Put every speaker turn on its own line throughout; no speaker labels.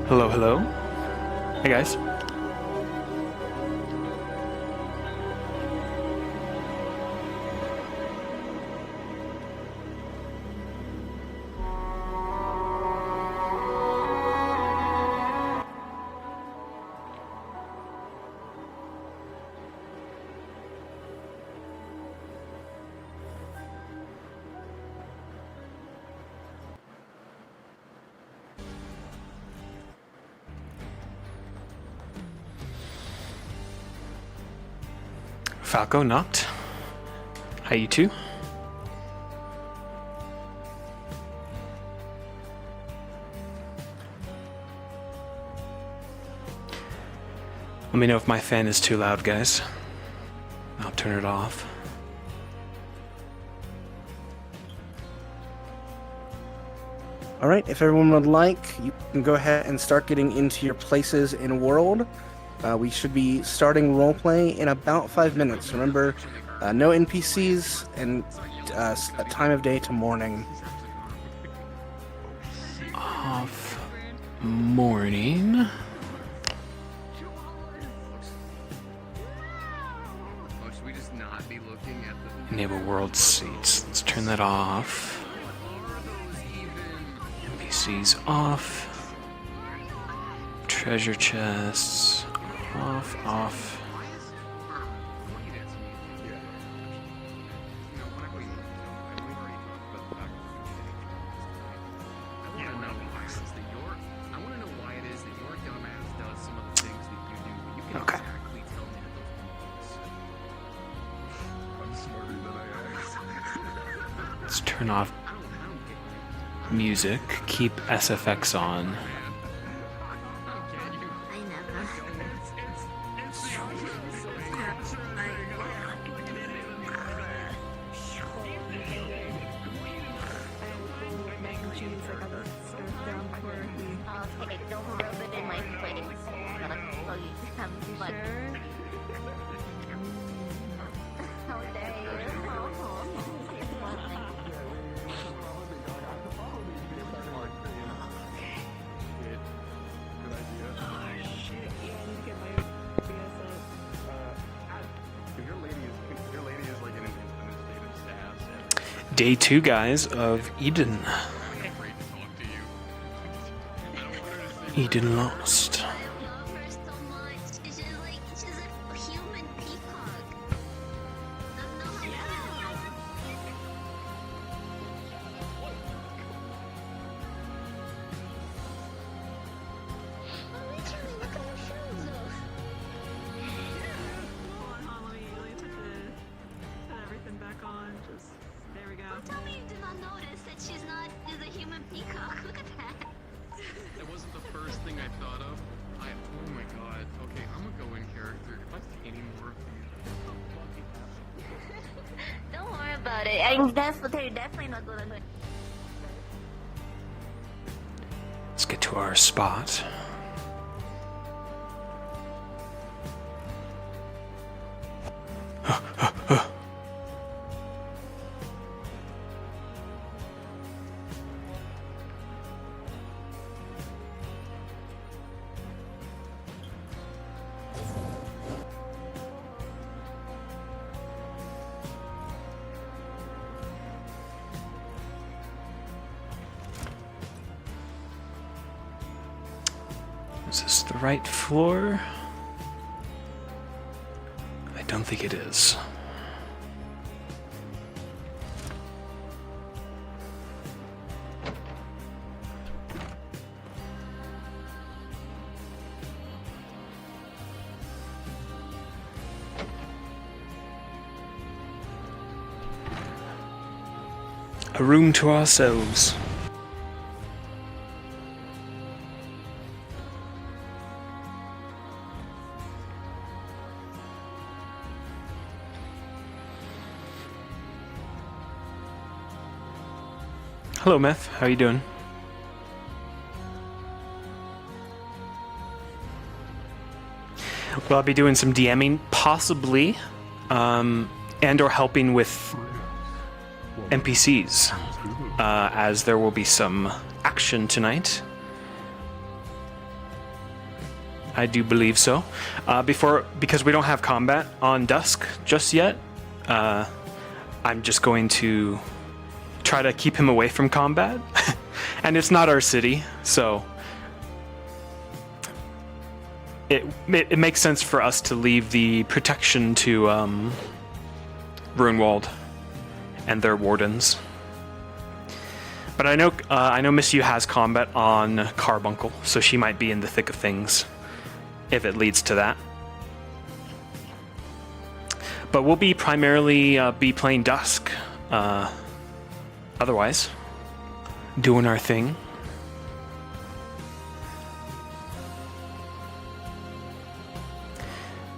Hello, hello. Hey guys. Falco knocked. Hi, you two. Let me know if my fan is too loud, guys. I'll turn it off.
All right, if everyone would like, you can go ahead and start getting into your places in World. We should be starting roleplay in about 5 minutes. Remember, no NPCs and a time of day to morning.
Off morning. Enable world seats. Let's turn that off. NPCs off. Treasure chests. Off. Okay. Let's turn off music. Keep SFX on. Day 2, guys, of Eden. Eden Lost.
I'm definitely not gonna do it.
Let's get to our spot. Is this the right floor? I don't think it is. A room to ourselves. Hello, Meth. How you doing? Well, I'll be doing some DMing, possibly, and or helping with NPCs, as there will be some action tonight. I do believe so. Because we don't have combat on Dusk just yet, I'm just going to try to keep him away from combat. And it's not our city, so it makes sense for us to leave the protection to Runewald and their wardens. But I know Miss Yu has combat on Carbuncle, so she might be in the thick of things if it leads to that. But we'll be primarily be playing Dusk. Otherwise, doing our thing.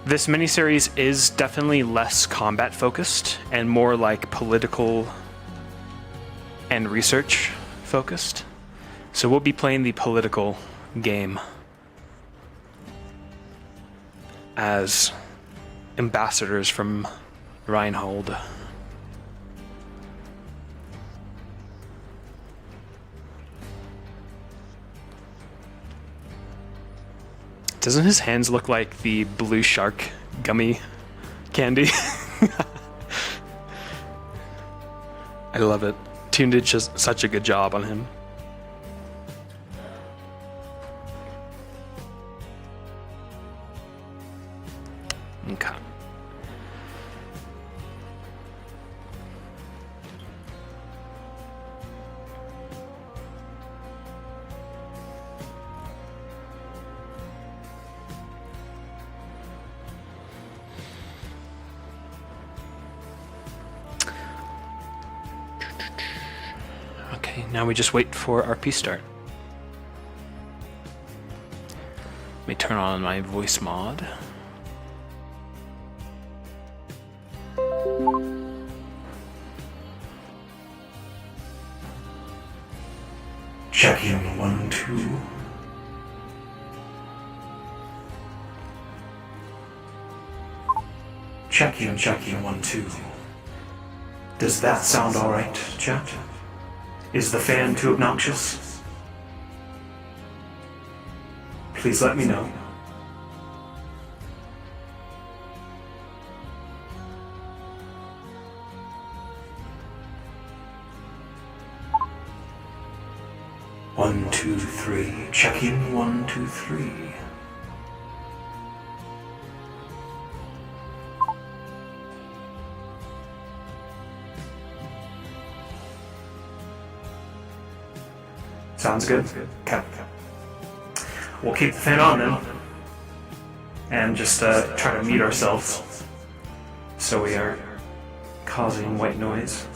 This miniseries is definitely less combat focused and more like political and research focused. So we'll be playing the political game as ambassadors from Runewald. Doesn't his hands look like the blue shark gummy candy? I love it. Toon did just such a good job on him. Okay. Okay, now we just wait for RP start. Let me turn on my voice mod.
Checking 1, 2. Checking 1, 2. Does that sound alright, chat? Is the fan too obnoxious? Please let me know. One, two, three. Checking 1, 2, 3. Sounds good. Okay. We'll keep the fan on then, and just try to mute ourselves so we aren't causing white noise.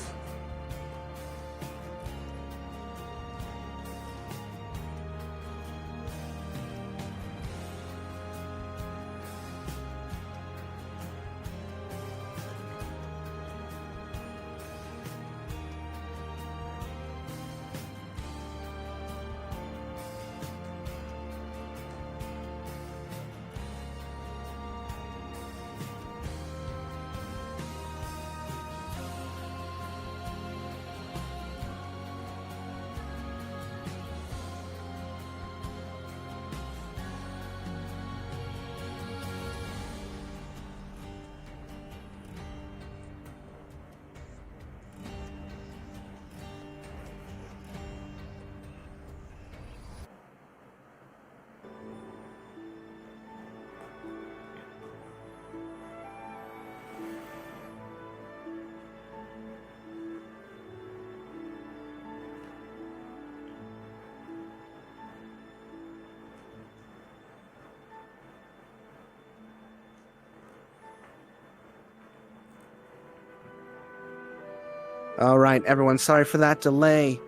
All right, everyone, sorry for that delay.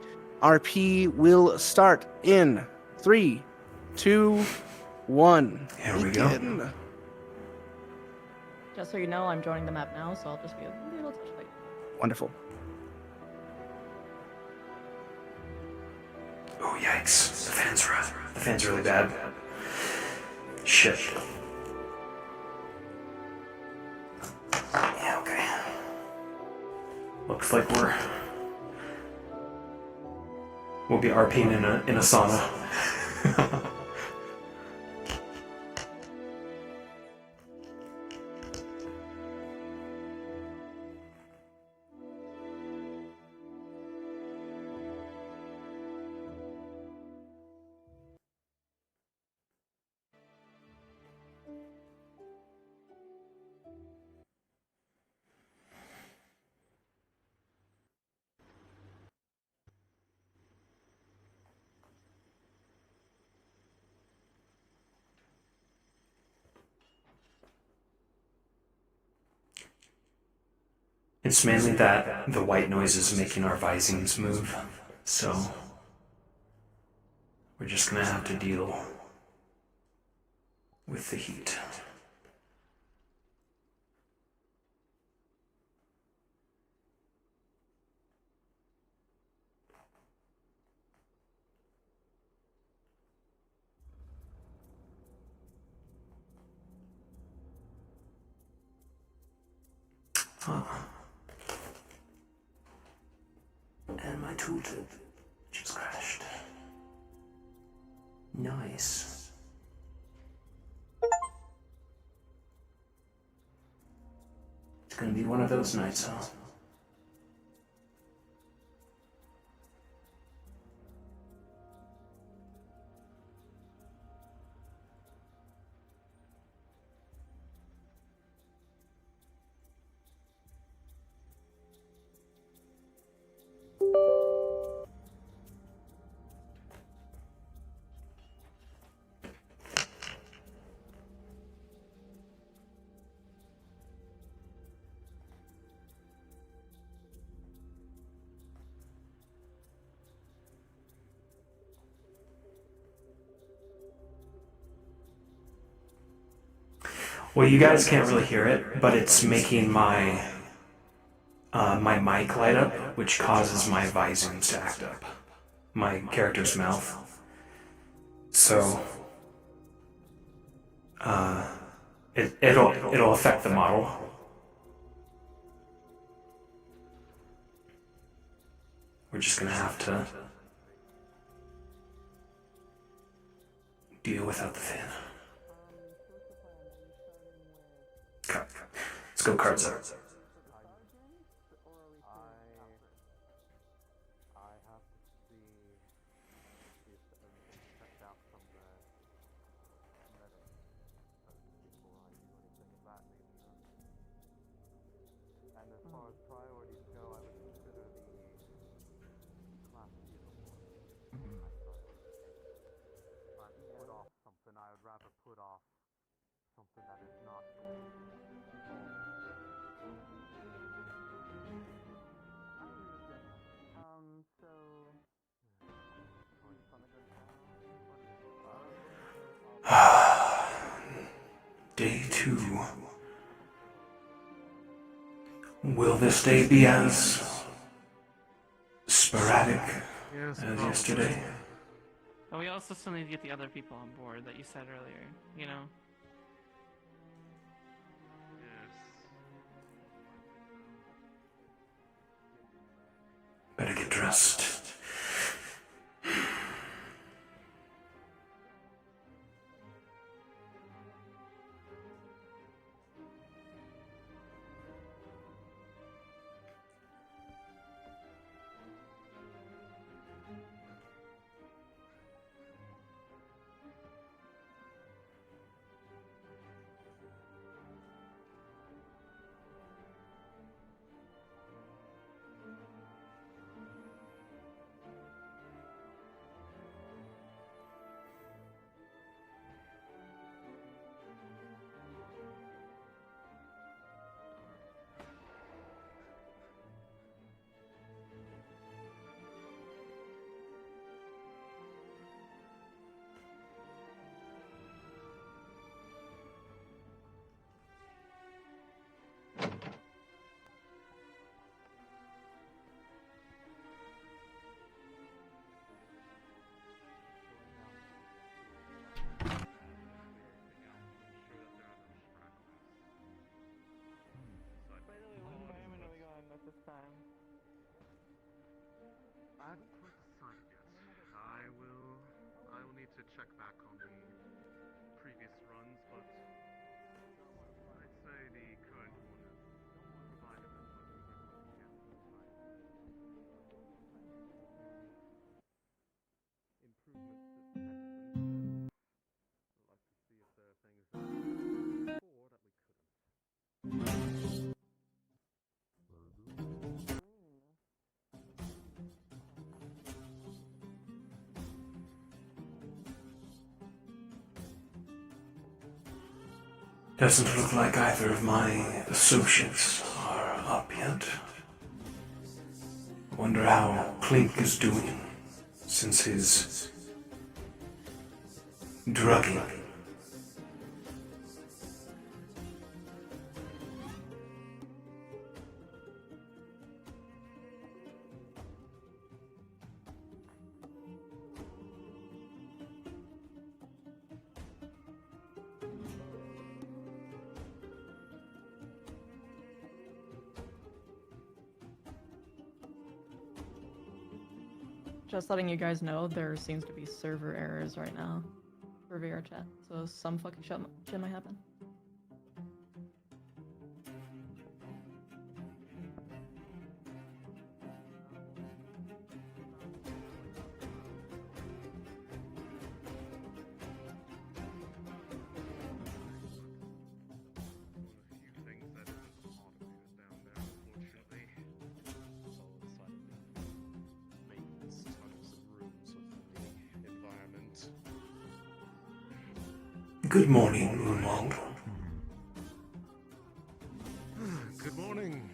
RP will start in 3, 2, 1.
Here we go.
Begin.
Just so you know, I'm joining the map now, so I'll just be a little touch late.
Wonderful.
Oh, yikes. The fan's really bad. Shit. Yeah, okay. Looks like we'll be RPing in a sauna. It's mainly that the white noise is making our visines move, so we're just gonna have to deal with the heat. And my tooltip just crashed. Nice. It's gonna be one of those nights, huh? Well, you guys can't really hear it, but it's making my my mic light up, which causes my visines to act up. My character's mouth. So it'll affect the model. We're just gonna have to deal without the fan. Okay. Let's go cards up. Day 2. Will this day be as sporadic as yesterday?
But we also still need to get the other people on board that you said earlier, you know?
Better get dressed.
I haven't quite decided yet. I will need to check back on the previous runs, but I'd say the current one has provided as much as we're going to get for the time. Improvements to sections. I'd like to see if there are things that before that we couldn't.
Doesn't look like either of my associates are up yet. I wonder how Clink is doing since his drugging.
Just letting you guys know, there seems to be server errors right now for VR chat, so some fucking shit might happen.
Good morning, Runewald.
Good morning.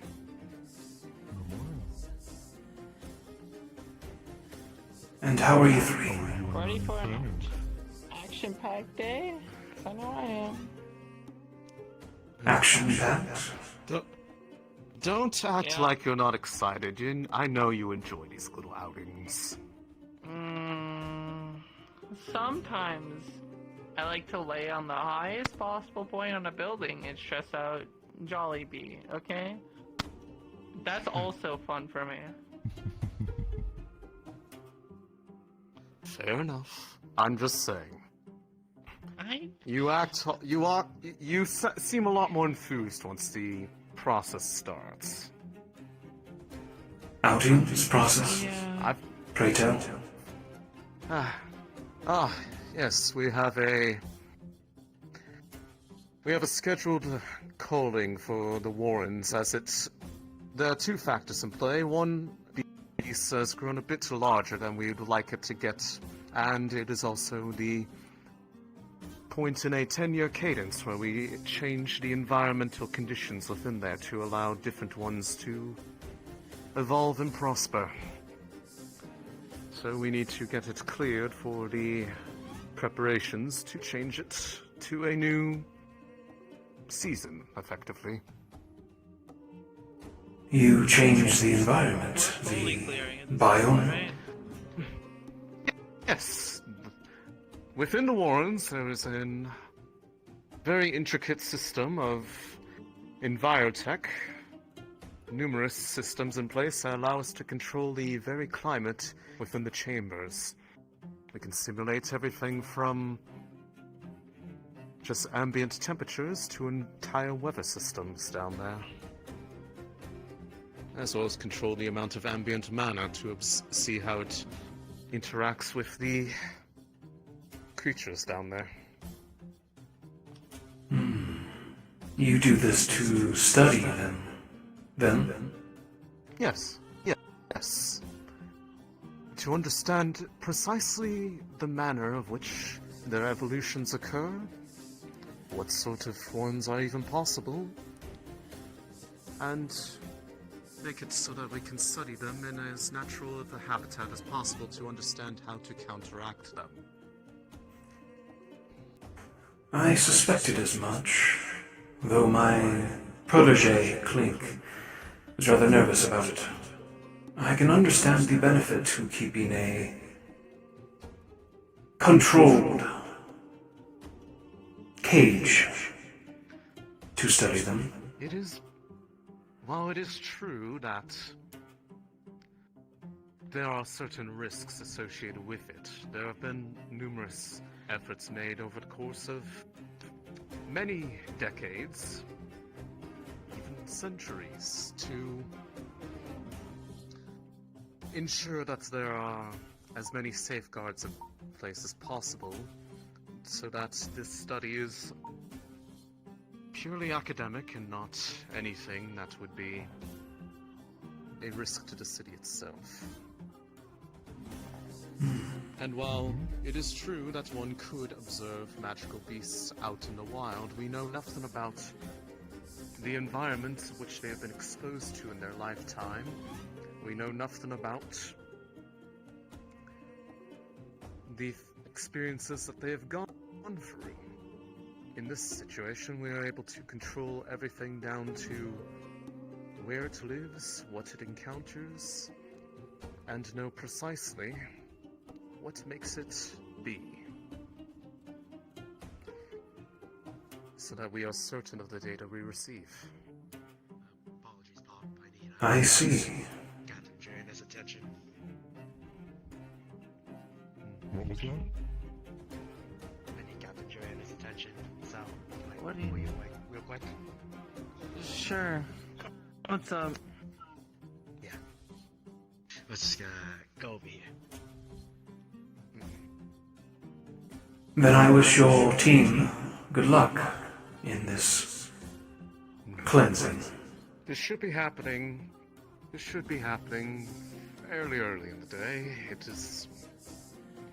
And how are you three?
Ready for an action-packed day? I know I am.
Action-packed?
Don't act
Yeah.
like you're not excited. I know you enjoy these little outings.
Sometimes I like to lay on the highest possible point on a building and stress out Jollibee, okay? That's also fun for me.
Fair enough. I'm just saying.
You
Seem a lot more enthused once the process starts.
Outings process?
Yeah.
Pray tell.
Yes, we have a scheduled calling for the Warrens, as there are two factors in play. One, the beast has grown a bit larger than we would like it to get, and it is also the point in a 10-year cadence where we change the environmental conditions within there to allow different ones to evolve and prosper. So we need to get it cleared for the preparations to change it to a new season, effectively.
You change the environment,
Fully
the
clearing it,
biome.
right?
Yes. Within the Warrens, there is a very intricate system of envirotech. Numerous systems in place that allow us to control the very climate within the chambers. We can simulate everything from just ambient temperatures to entire weather systems down there. As well as control the amount of ambient mana to see how it interacts with the creatures down there.
You do this to study them, then?
Yes. Yes. To understand precisely the manner of which their evolutions occur, what sort of forms are even possible, and make it so that we can study them in as natural of a habitat as possible to understand how to counteract them.
I suspected as much, though my protege, Clink, is rather nervous about it. I can understand the benefit to keeping a controlled cage to study them.
While it is true that there are certain risks associated with it, there have been numerous efforts made over the course of many decades, even centuries, to ensure that there are as many safeguards in place as possible, so that this study is purely academic and not anything that would be a risk to the city itself. And while it is true that one could observe magical beasts out in the wild, we know nothing about the environment which they have been exposed to in their lifetime. We know nothing about the experiences that they have gone through. In this situation, we are able to control everything down to where it lives, what it encounters, and know precisely what makes it be. So that we are certain of the data we receive.
Apologies, Bob.
I see.
Captain Joanna's attention.
What was that?
I need Captain Joanna's attention. So,
What do you-
will you wait real quick?
Sure. What's up?
Yeah. Let's just go over here.
Then I wish your team good luck in this cleansing.
This should be happening. This should be happening fairly early in the day. It is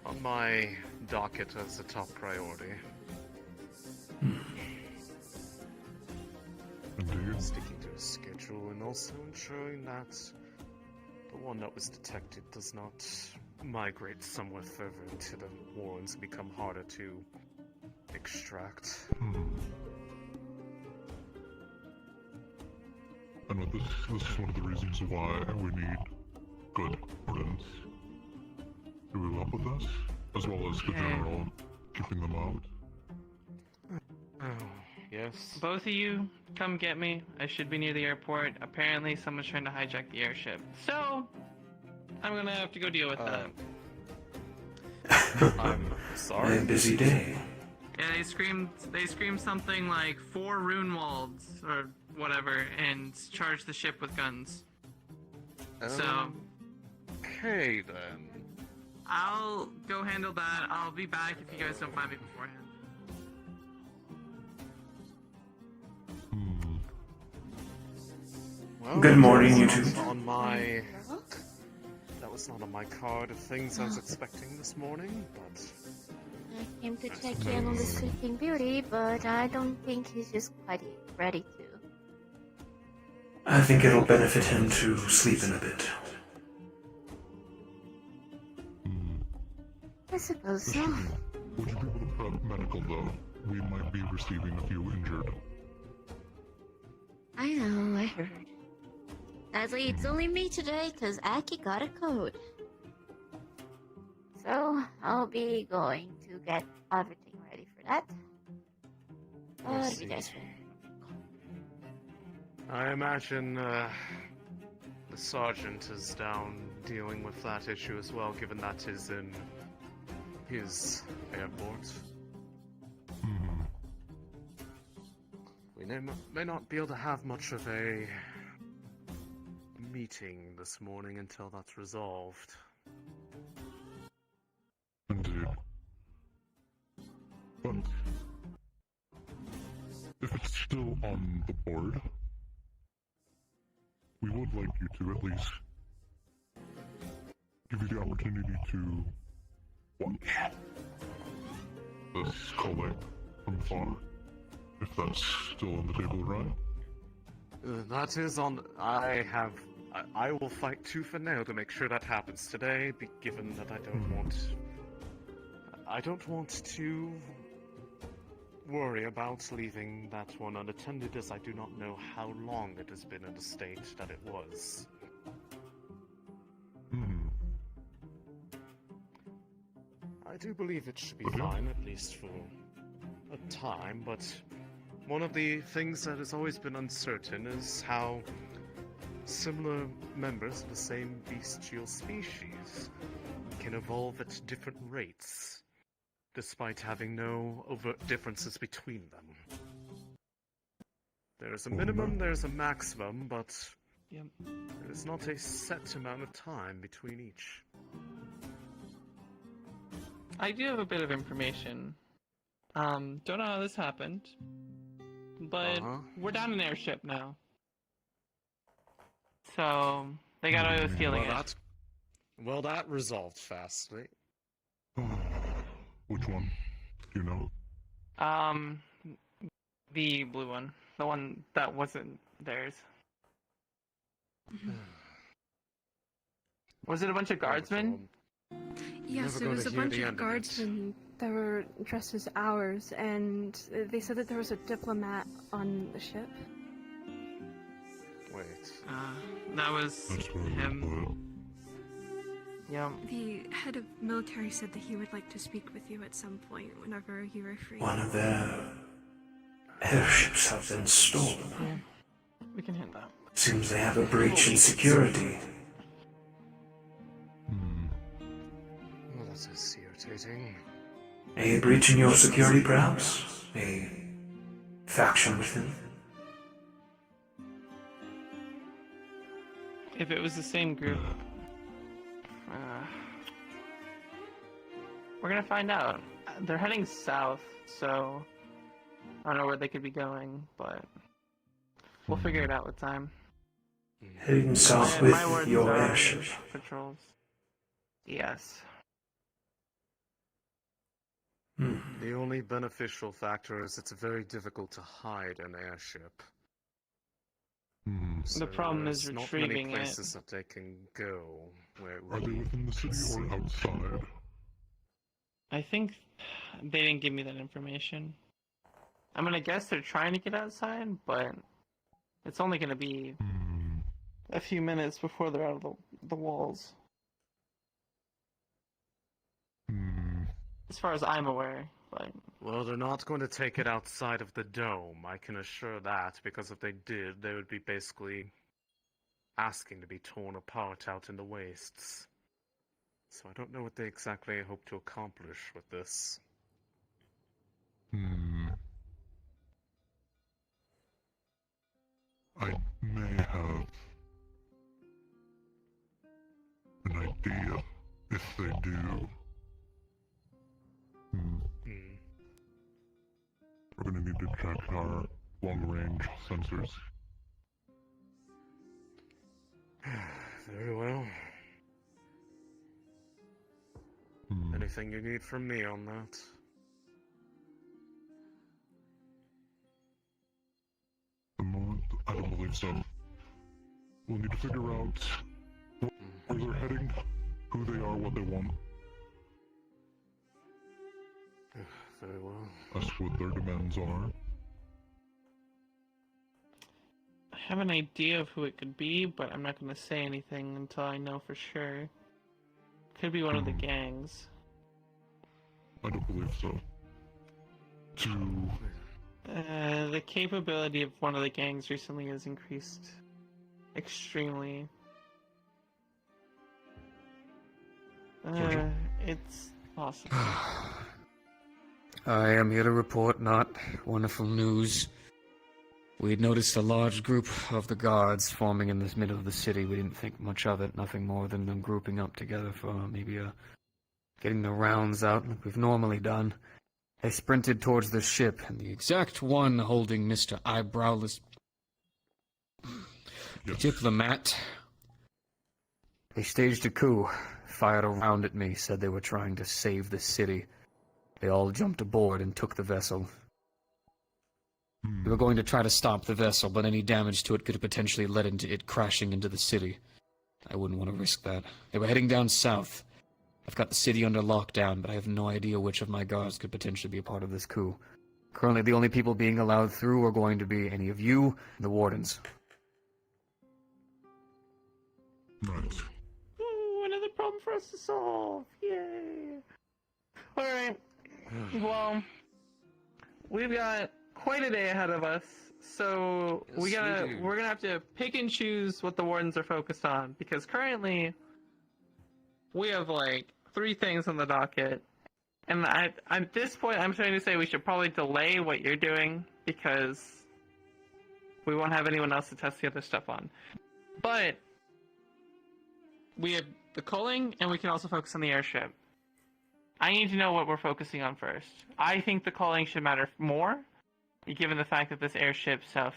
on my docket as a top priority.
Indeed.
Sticking to a schedule and also ensuring that the one that was detected does not migrate somewhere further into the warrens and become harder to extract.
And with this is one of the reasons why we need good ordnance. Do we help with this? As well as the general keeping them out?
Oh, yes.
Both of you, come get me. I should be near the airport. Apparently, someone's trying to hijack the airship. So, I'm gonna have to go deal with that.
I'm sorry.
A busy day.
Yeah, they screamed something like 4 Runewalds or whatever, and charged the ship with guns. So,
Okay then.
I'll go handle that. I'll be back if you guys don't find me beforehand.
Well,
Good morning,
that
you
was
two.
on my... That was not on my card of things I was expecting this morning, but...
I came to check in on the Sleeping Beauty, but I don't think he's just quite ready to.
I think it'll benefit him to sleep in a bit.
I suppose so.
Would you be able to prep medical though? We might be receiving a few injured.
I know, I heard. Sadly, it's only me today, because Aki got a code. So, I'll be going to get everything ready for that. But you guys
I imagine, the sergeant is down dealing with that issue as well, given that is in his airport. We may not be able to have much of a meeting this morning until that's resolved.
Indeed. But if it's still on the board, we would like you to at least give you the opportunity to watch this collect from far. If that's still on the table, right?
That is on. I will fight tooth and nail to make sure that happens today, given that I don't want to worry about leaving that one unattended, as I do not know how long it has been in the state that it was. I do believe it should be fine, at least for a time, but one of the things that has always been uncertain is how similar members of the same bestial species can evolve at different rates, despite having no overt differences between them. There's a minimum, there's a maximum, but there's not a set amount of time between each.
I do have a bit of information. Don't know how this happened, but we're down an airship now. So, they got away with stealing it.
Well, that resolved fastly.
Which one? Do you know?
The blue one. The one that wasn't theirs. Was it a bunch of guardsmen?
Yes, it was a bunch of guardsmen that were dressed as ours, and they said that there was a diplomat on the ship.
Wait.
That was
That's what
him. Yeah.
The head of military said that he would like to speak with you at some point whenever you were free.
One of their airships have been stolen.
Yeah. We can hit that.
Seems they have a breach in security.
Well, that is irritating.
A breach in your security, perhaps? A faction within?
If it was the same group, we're gonna find out. They're heading south, so I don't know where they could be going, but we'll figure it out with time.
Heading south
My
with
word's
your
are
airship.
patrols. Yes.
The only beneficial factor is it's very difficult to hide an airship.
The problem is
there's
retrieving
not many
it.
places that they can go where it
Are they within the city or outside?
I think they didn't give me that information. I'm gonna guess they're trying to get outside, but it's only gonna be a few minutes before they're out of the walls. As far as I'm aware, but
Well, they're not going to take it outside of the dome, I can assure that, because if they did, they would be basically asking to be torn apart out in the wastes. So I don't know what they exactly hope to accomplish with this.
I may have an idea if they do. We're gonna need to check our long-range sensors.
Very well. Anything you need from me on that?
The moment, I don't believe so. We'll need to figure out where they're heading, who they are, what they want.
Very well.
That's what their demands are.
I have an idea of who it could be, but I'm not gonna say anything until I know for sure. Could be one of the gangs.
I don't believe so.
The capability of one of the gangs recently has increased extremely. It's possible.
I am here to report not wonderful news. We had noticed a large group of the guards forming in the middle of the city. We didn't think much of it, nothing more than them grouping up together for maybe getting the rounds out like we've normally done. They sprinted towards the ship, and the exact one holding Mr. Eyebrowless diplomat. They staged a coup, fired a round at me, said they were trying to save the city. They all jumped aboard and took the vessel. We were going to try to stop the vessel, but any damage to it could have potentially led into it crashing into the city. I wouldn't want to risk that. They were heading down south. I've got the city under lockdown, but I have no idea which of my guards could potentially be a part of this coup. Currently, the only people being allowed through are going to be any of you and the wardens.
Right.
Ooh, another problem for us to solve! Yay! Alright. Well, we've got quite a day ahead of us, so
Yes,
we're gonna have to pick and choose what the wardens are focused on, because currently we have like 3 things on the docket, and at this point I'm trying to say we should probably delay what you're doing because we won't have anyone else to test the other stuff on. But we have the culling, and we can also focus on the airship. I need to know what we're focusing on first. I think the culling should matter more, given the fact that this airship stuff.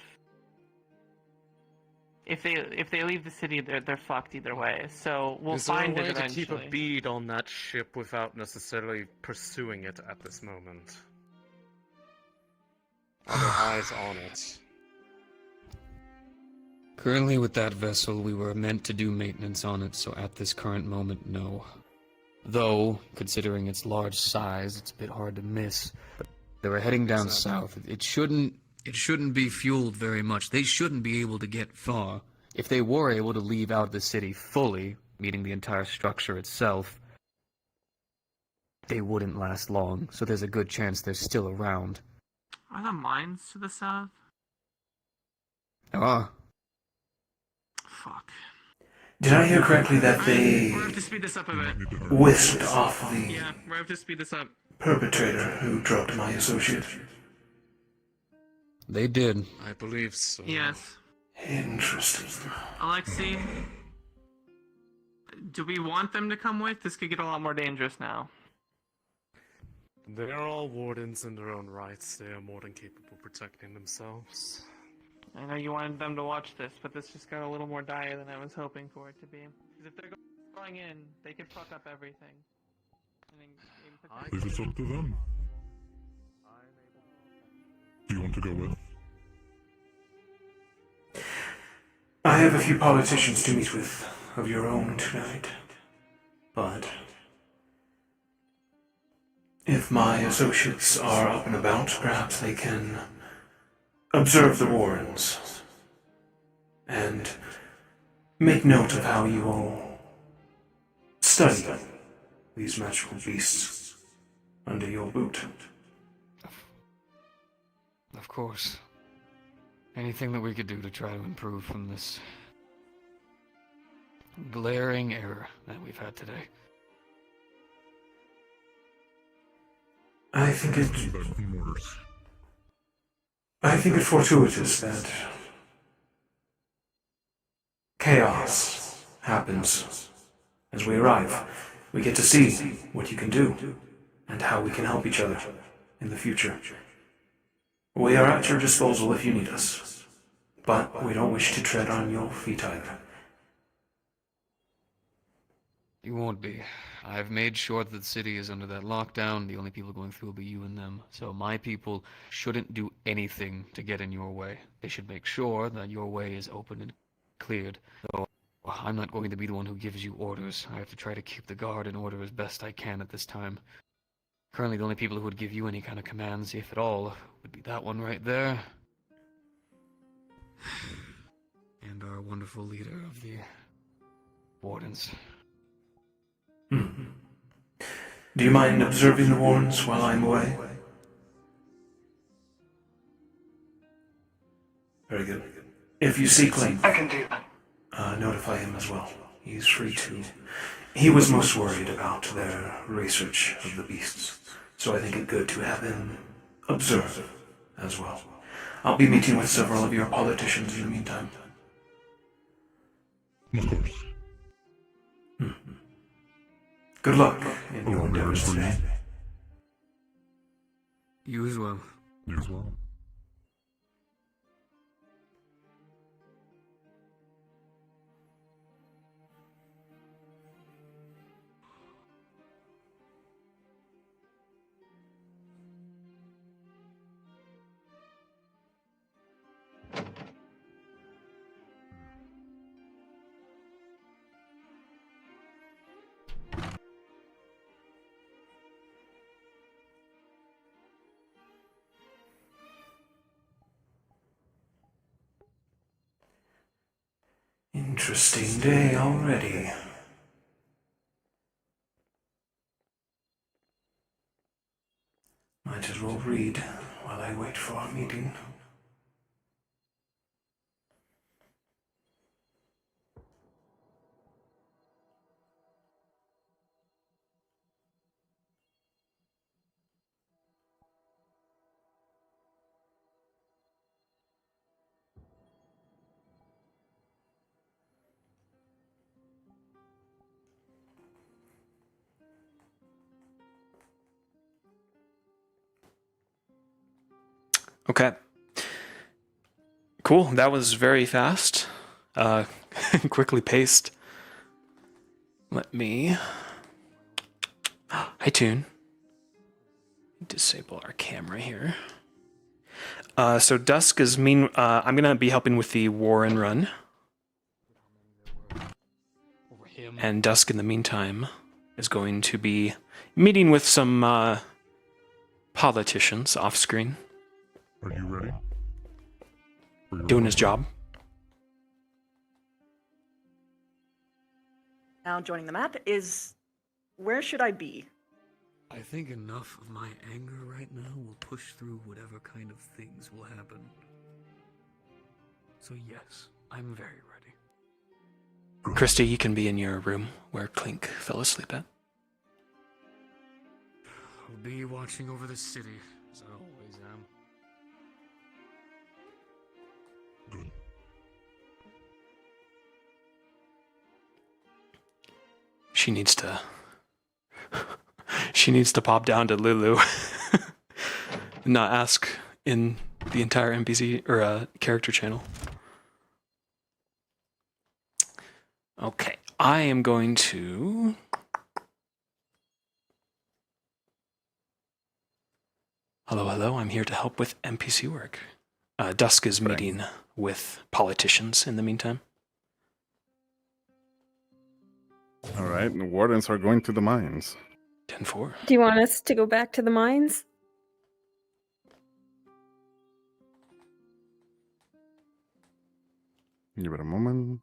If they leave the city, they're fucked either way. So we'll find it
Is there a way to
eventually.
keep a bead on that ship without necessarily pursuing it at this moment? Are there eyes on it?
Currently, with that vessel, we were meant to do maintenance on it, so at this current moment, no. Though, considering its large size, it's a bit hard to miss. But they were heading down south. It shouldn't be fueled very much. They shouldn't be able to get far. If they were able to leave out the city fully, meaning the entire structure itself, they wouldn't last long, so there's a good chance they're still around.
Are the mines to the south?
There are.
Fuck.
Did I hear correctly that they
We're have to speed this up a bit.
whisked off the
Yeah, we're have to speed this up.
perpetrator who dropped my associate?
They did.
I believe so.
Yes.
Interesting.
Alexei, do we want them to come with? This could get a lot more dangerous now.
They are all wardens in their own rights. They are more than capable of protecting themselves.
I know you wanted them to watch this, but this just got a little more dire than I was hoping for it to be. Because if they're going in, they could fuck up everything.
I leave it up to them. Do you want to go with?
I have a few politicians to meet with of your own tonight, but if my associates are up and about, perhaps they can observe the Warrens and make note of how you all study these magical beasts under your boot.
Of course. Anything that we could do to try to improve from this glaring error that we've had today.
I think it fortuitous that chaos happens as we arrive. We get to see what you can do and how we can help each other in the future. We are at your disposal if you need us, but we don't wish to tread on your feet either.
You won't be. I've made sure that the city is under that lockdown. The only people going through will be you and them. So my people shouldn't do anything to get in your way. They should make sure that your way is open and cleared. Though I'm not going to be the one who gives you orders. I have to try to keep the guard in order as best I can at this time. Currently, the only people who would give you any kind of commands, if at all, would be that one right there. And our wonderful leader of the Wardens.
Do you mind observing the Warrens while I'm away? Very good. If you see Clayton,
I can do that.
Notify him as well. He's free to. He was most worried about their research of the beasts, so I think it good to have him observe as well. I'll be meeting with several of your politicians in the meantime.
Of course.
Good luck in your endeavors today.
You as well.
You as well.
Interesting day already. Might as well read while I wait for our meeting.
Okay. Cool. That was very fast. Quickly paced. Let me... Hi, Toon. Disable our camera here. So Dusk is I'm gonna be helping with the war and run, and Dusk in the meantime is going to be meeting with some politicians off screen.
Are you ready?
Doing his job.
Now joining the map is... Where should I be?
I think enough of my anger right now will push through whatever kind of things will happen. So yes, I'm very ready.
Christy, you can be in your room where Clink fell asleep at.
I'll be watching over the city, as I always am.
Good.
She needs to pop down to Lulu. Not ask in the entire NPC or character channel. Okay, I am going to... Hello, I'm here to help with NPC work. Dusk is meeting with politicians in the meantime.
Alright, the wardens are going to the mines.
10-4.
Do you want us to go back to the mines?
Give it a moment.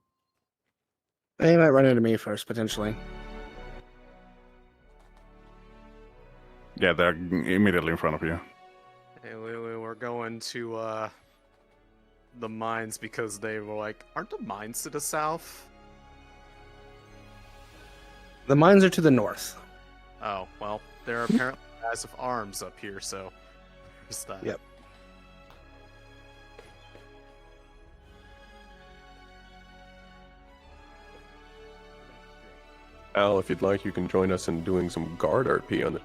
They might run into me first, potentially.
Yeah, they're immediately in front of you.
Hey, Lulu, we're going to the mines because they were like, aren't the mines to the south?
The mines are to the north.
Oh, well, there are apparently guys with arms up here, so there's that.
Yep.
Al, if you'd like, you can join us in doing some guard RP on the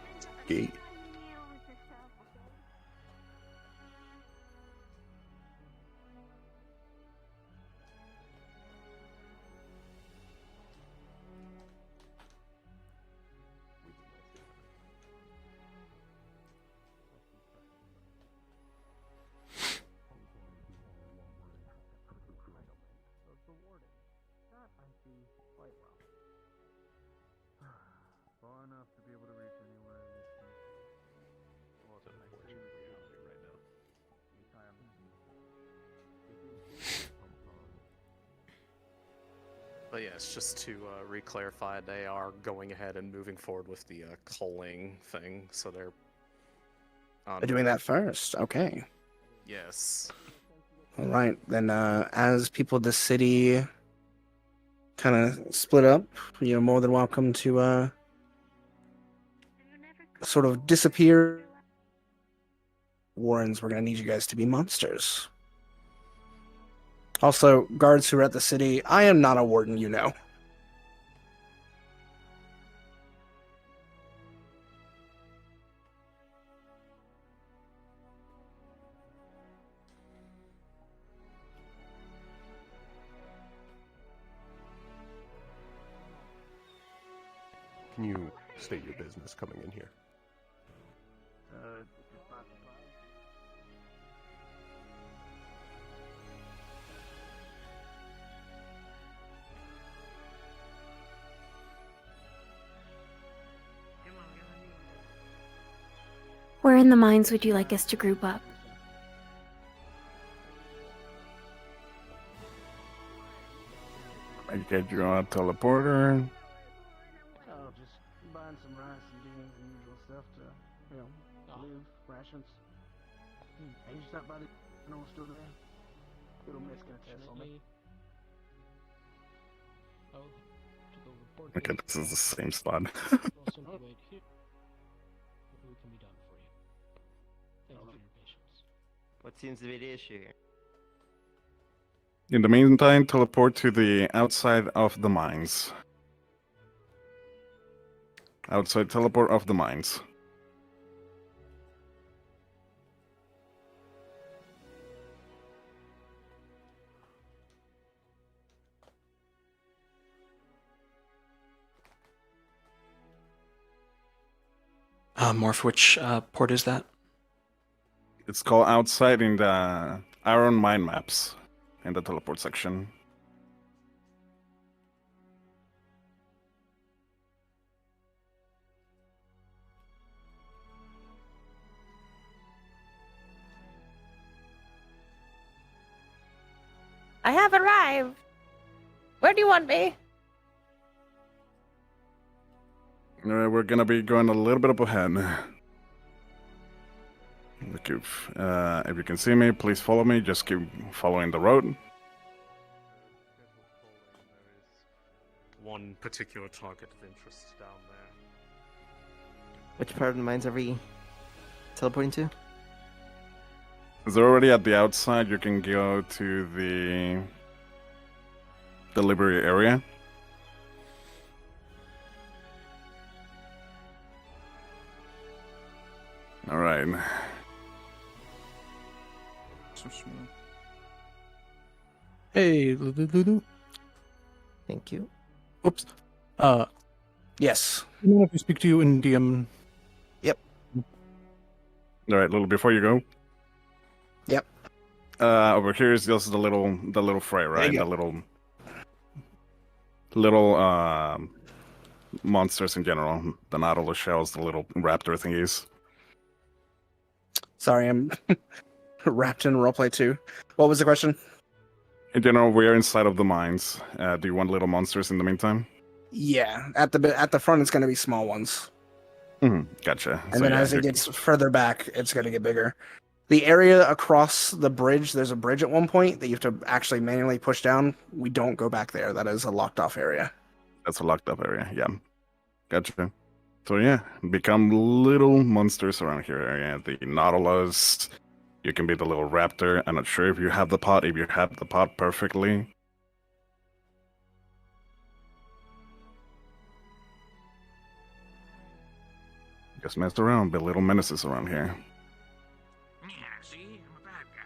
gate.
Far enough to be able to reach anywhere.
But yes, just to re-clarify, they are going ahead and moving forward with the culling thing, so they're...
They're doing that first. Okay.
Yes.
All right. Then as people of the city kind of split up, you're more than welcome to sort of disappear. Warrens, we're going to need you guys to be monsters. Also, guards who are at the city, I am not a warden, you know.
Can you state your business coming in here?
Where in the mines would you like us to group up?
I get you on a teleporter.
Oh, just buying some rice and beans and usual stuff to, live, rations. Hey, you stop by the general store today? Little miss gonna test on me.
Okay, this is the same spot.
What seems to be the issue here?
In the meantime, teleport to the outside of the mines. Outside teleport of the mines.
Morph, which port is that?
It's called outside in the Iron Mind Maps in the teleport section.
I have arrived. Where do you want me?
We're gonna be going a little bit up ahead. Look, if you can see me, please follow me. Just keep following the road.
One particular target of interest down there.
Which part of the mines are we teleporting to?
They're already at the outside. You can go to the delivery area. All right.
So small. Hey, Lulu.
Thank you.
Oops.
Yes.
You mind if we speak to you in DM?
Yep.
All right, Lulu. Before you go.
Yep.
Over here is just the little fray, right? The little monsters in general. The Nautilus shells, the little raptor thingies.
Sorry, I'm wrapped in roleplay too. What was the question?
In general, we're inside of the mines. Do you want little monsters in the meantime?
Yeah, at the front, it's going to be small ones,
Gotcha.
and then as it gets further back, it's going to get bigger. The area across the bridge, there's a bridge at one point that you have to actually manually push down. We don't go back there. That is a locked off area.
That's a locked up area. Yeah, gotcha. So yeah, become little monsters around here. Yeah, the Nautilus. You can be the little raptor. I'm not sure if you have the pot. If you have the pot perfectly. Just mess around, be little menaces around here.
Yeah, see? I'm a bad guy.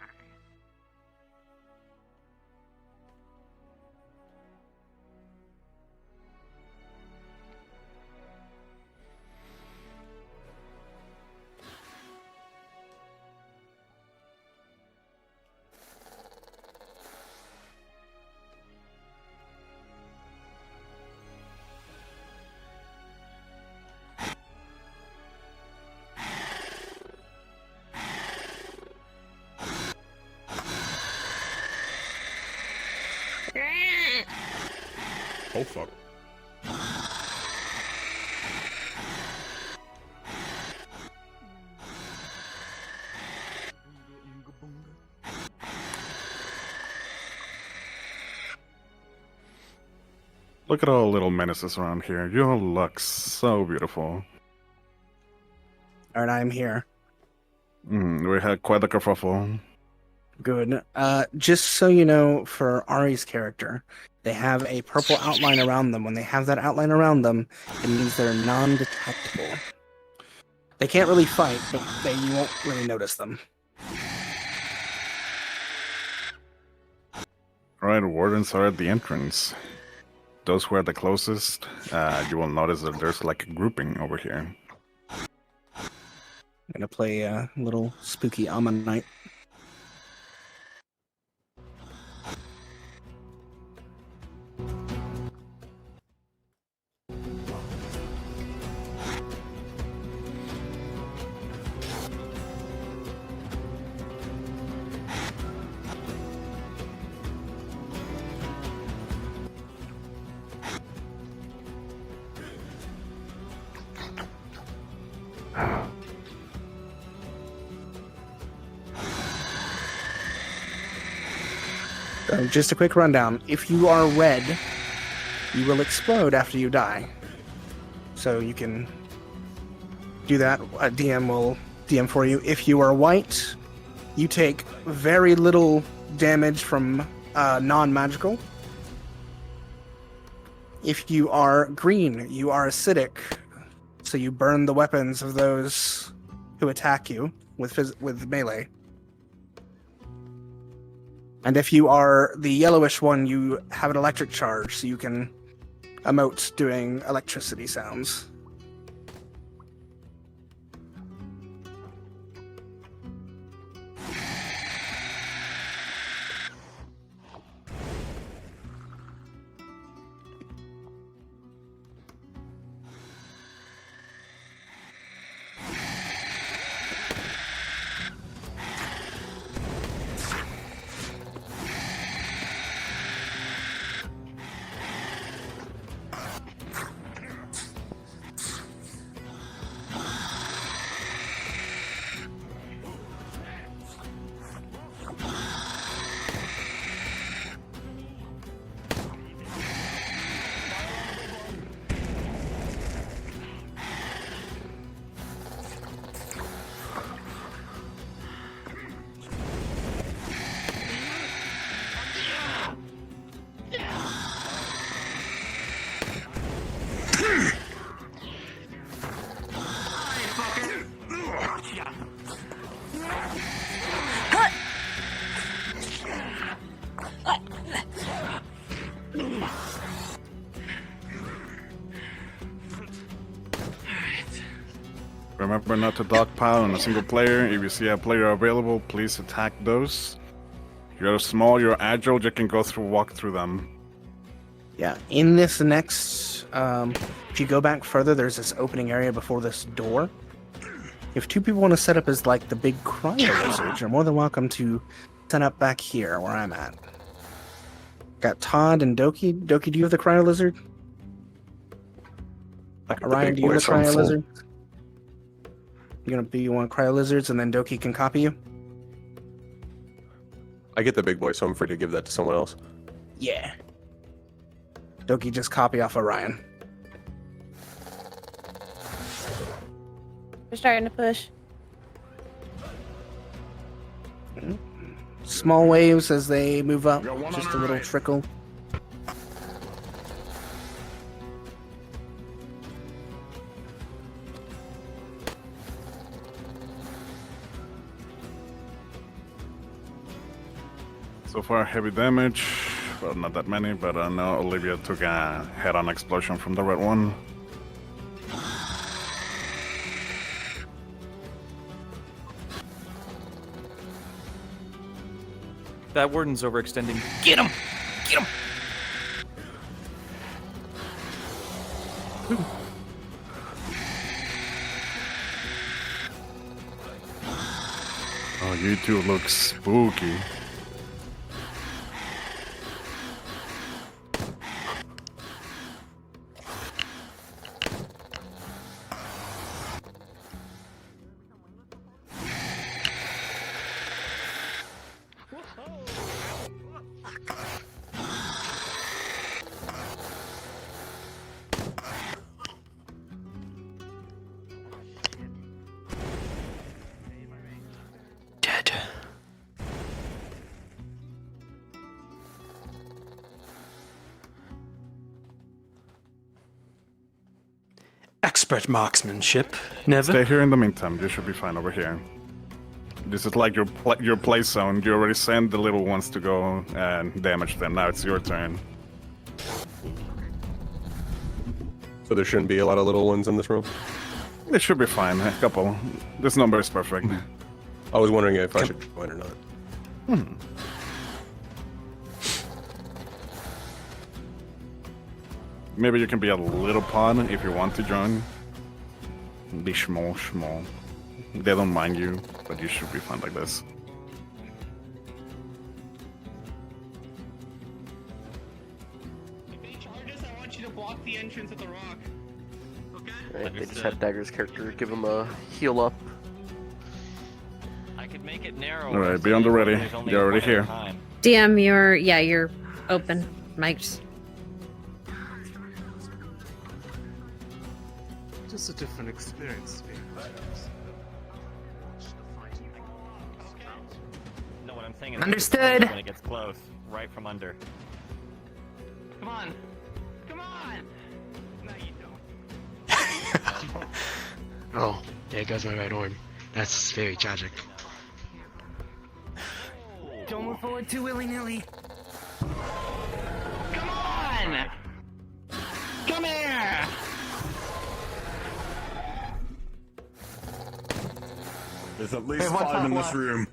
Oh fuck.
Look at all the little menaces around here. You all look so beautiful.
All right, I'm here.
We had quite a kerfuffle.
Good. Just so you know, for Ari's character, they have a purple outline around them. When they have that outline around them, it means they're non-detectable. They can't really fight, but you won't really notice them.
Alright, wardens are at the entrance. Those who are the closest, you will notice that there's like a grouping over here.
I'm gonna play a little spooky Ammonite. So just a quick rundown. If you are red, you will explode after you die. So you can do that. A DM will DM for you. If you are white, you take very little damage from non-magical. If you are green, you are acidic. So you burn the weapons of those who attack you with melee. And if you are the yellowish one, you have an electric charge, so you can emote doing electricity sounds.
Remember not to dogpile on a single player. If you see a player available, please attack those. You're small, you're agile, you can walk through them.
Yeah, in this next, if you go back further, there's this opening area before this door. If two people want to set up as like the big cryo lizard, you're more than welcome to set up back here where I'm at. Got Todd and Doki. Doki, do you have the cryo lizard? Ryan, do you have the cryo lizard? You want cryo lizards, and then Doki can copy you?
I get the big boy, so I'm free to give that to someone else.
Yeah. Doki, just copy off of Ryan.
We're starting to push.
Small waves as they move up, just a little trickle.
So far, heavy damage. Well, not that many, but I know Olivia took a head-on explosion from the red one.
That warden's overextending. Get him! Get him!
Oh, you two look spooky.
Expert marksmanship. Never.
Stay here in the meantime. You should be fine over here. This is like your play zone. You already sent the little ones to go and damage them. Now it's your turn.
So there shouldn't be a lot of little ones in this room?
It should be fine. A couple. This number is perfect.
I was wondering if I should join or not.
Maybe you can be a little pawn if you want to join. Be small. They don't mind you, but you should be fine like this.
If they charge us, I want you to block the entrance of the rock. Okay?
Right, they just have Dagger's character give him a heal up.
I could make it narrow.
Alright, be on the ready. You're already here.
DM, you're open. Mike's.
Just a different experience being players.
No, what I'm saying is
Understood.
when it gets close, right from under.
Come on. Come on! No, you don't.
Oh, there goes my right arm. That's very tragic.
Don't move forward too willy-nilly.
Come on! Come here!
There's at least 5 in this room.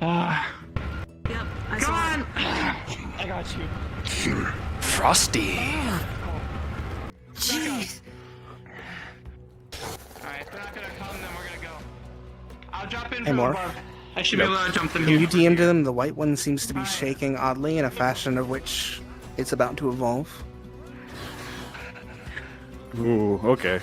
Yep, Come on! I got you.
Frosty.
Jeez. Alright, if they're not gonna come, then we're gonna go. I'll drop in
Hey,
from
Mark.
above. I should be able to jump them
Can
here.
you DM to them? The white one seems to be shaking oddly in a fashion of which it's about to evolve.
Ooh, okay.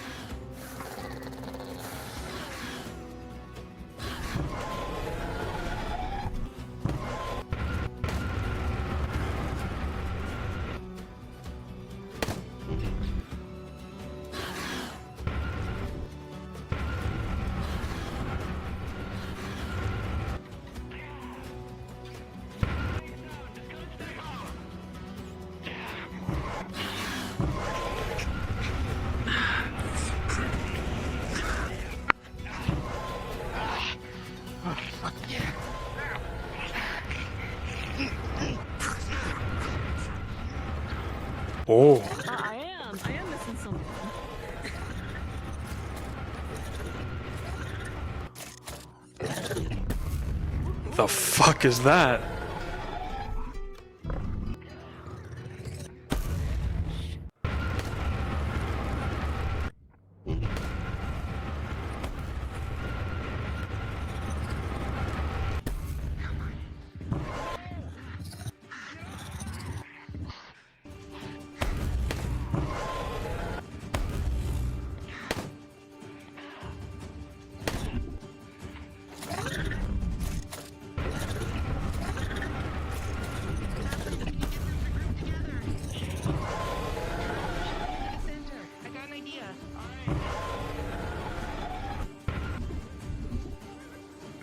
The fuck is that?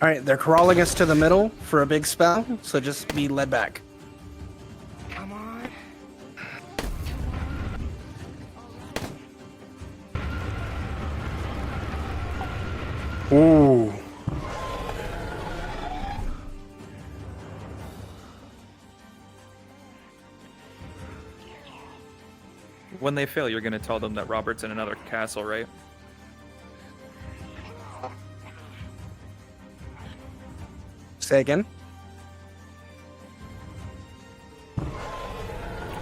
All right, they're crawling us to the middle for a big spell, so just be led back.
Come on.
Ooh.
When they fail, you're gonna tell them that Robert's in another castle, right?
Say again?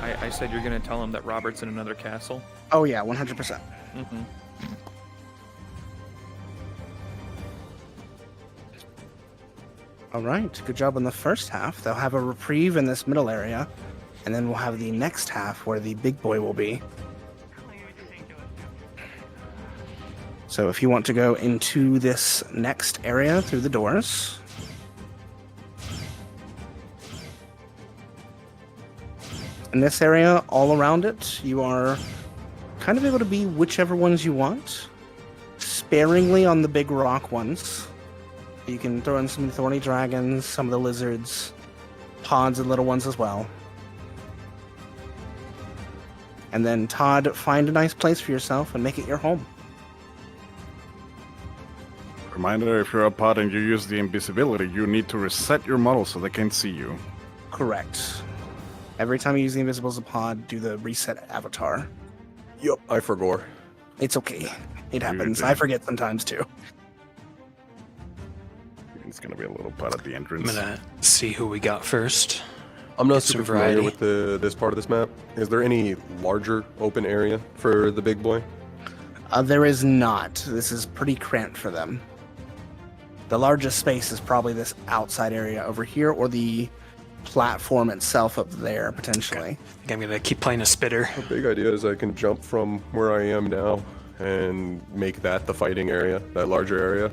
I said you're gonna tell them that Robert's in another castle.
Oh yeah, 100%.
Mm-hmm.
All right, good job on the first half. They'll have a reprieve in this middle area, and then we'll have the next half where the big boy will be. So if you want to go into this next area through the doors. In this area, all around it, you are kind of able to be whichever ones you want, sparingly on the big rock ones. You can throw in some thorny dragons, some of the lizards, pods and little ones as well. And then, Todd, find a nice place for yourself and make it your home.
Reminder, if you're a pod and you use the invisibility, you need to reset your model so they can't see you.
Correct. Every time you use the invisible as a pod, do the reset avatar.
Yup, I forgot.
It's okay. It happens. I forget sometimes too.
It's gonna be a little pod at the entrance.
I'm gonna see who we got first.
I'm not
Get some
super familiar
variety.
with this part of this map. Is there any larger open area for the big boy?
There is not. This is pretty cramped for them. The largest space is probably this outside area over here, or the platform itself up there, potentially.
I think I'm gonna keep playing a spitter.
A big idea is I can jump from where I am now and make that the fighting area, that larger area.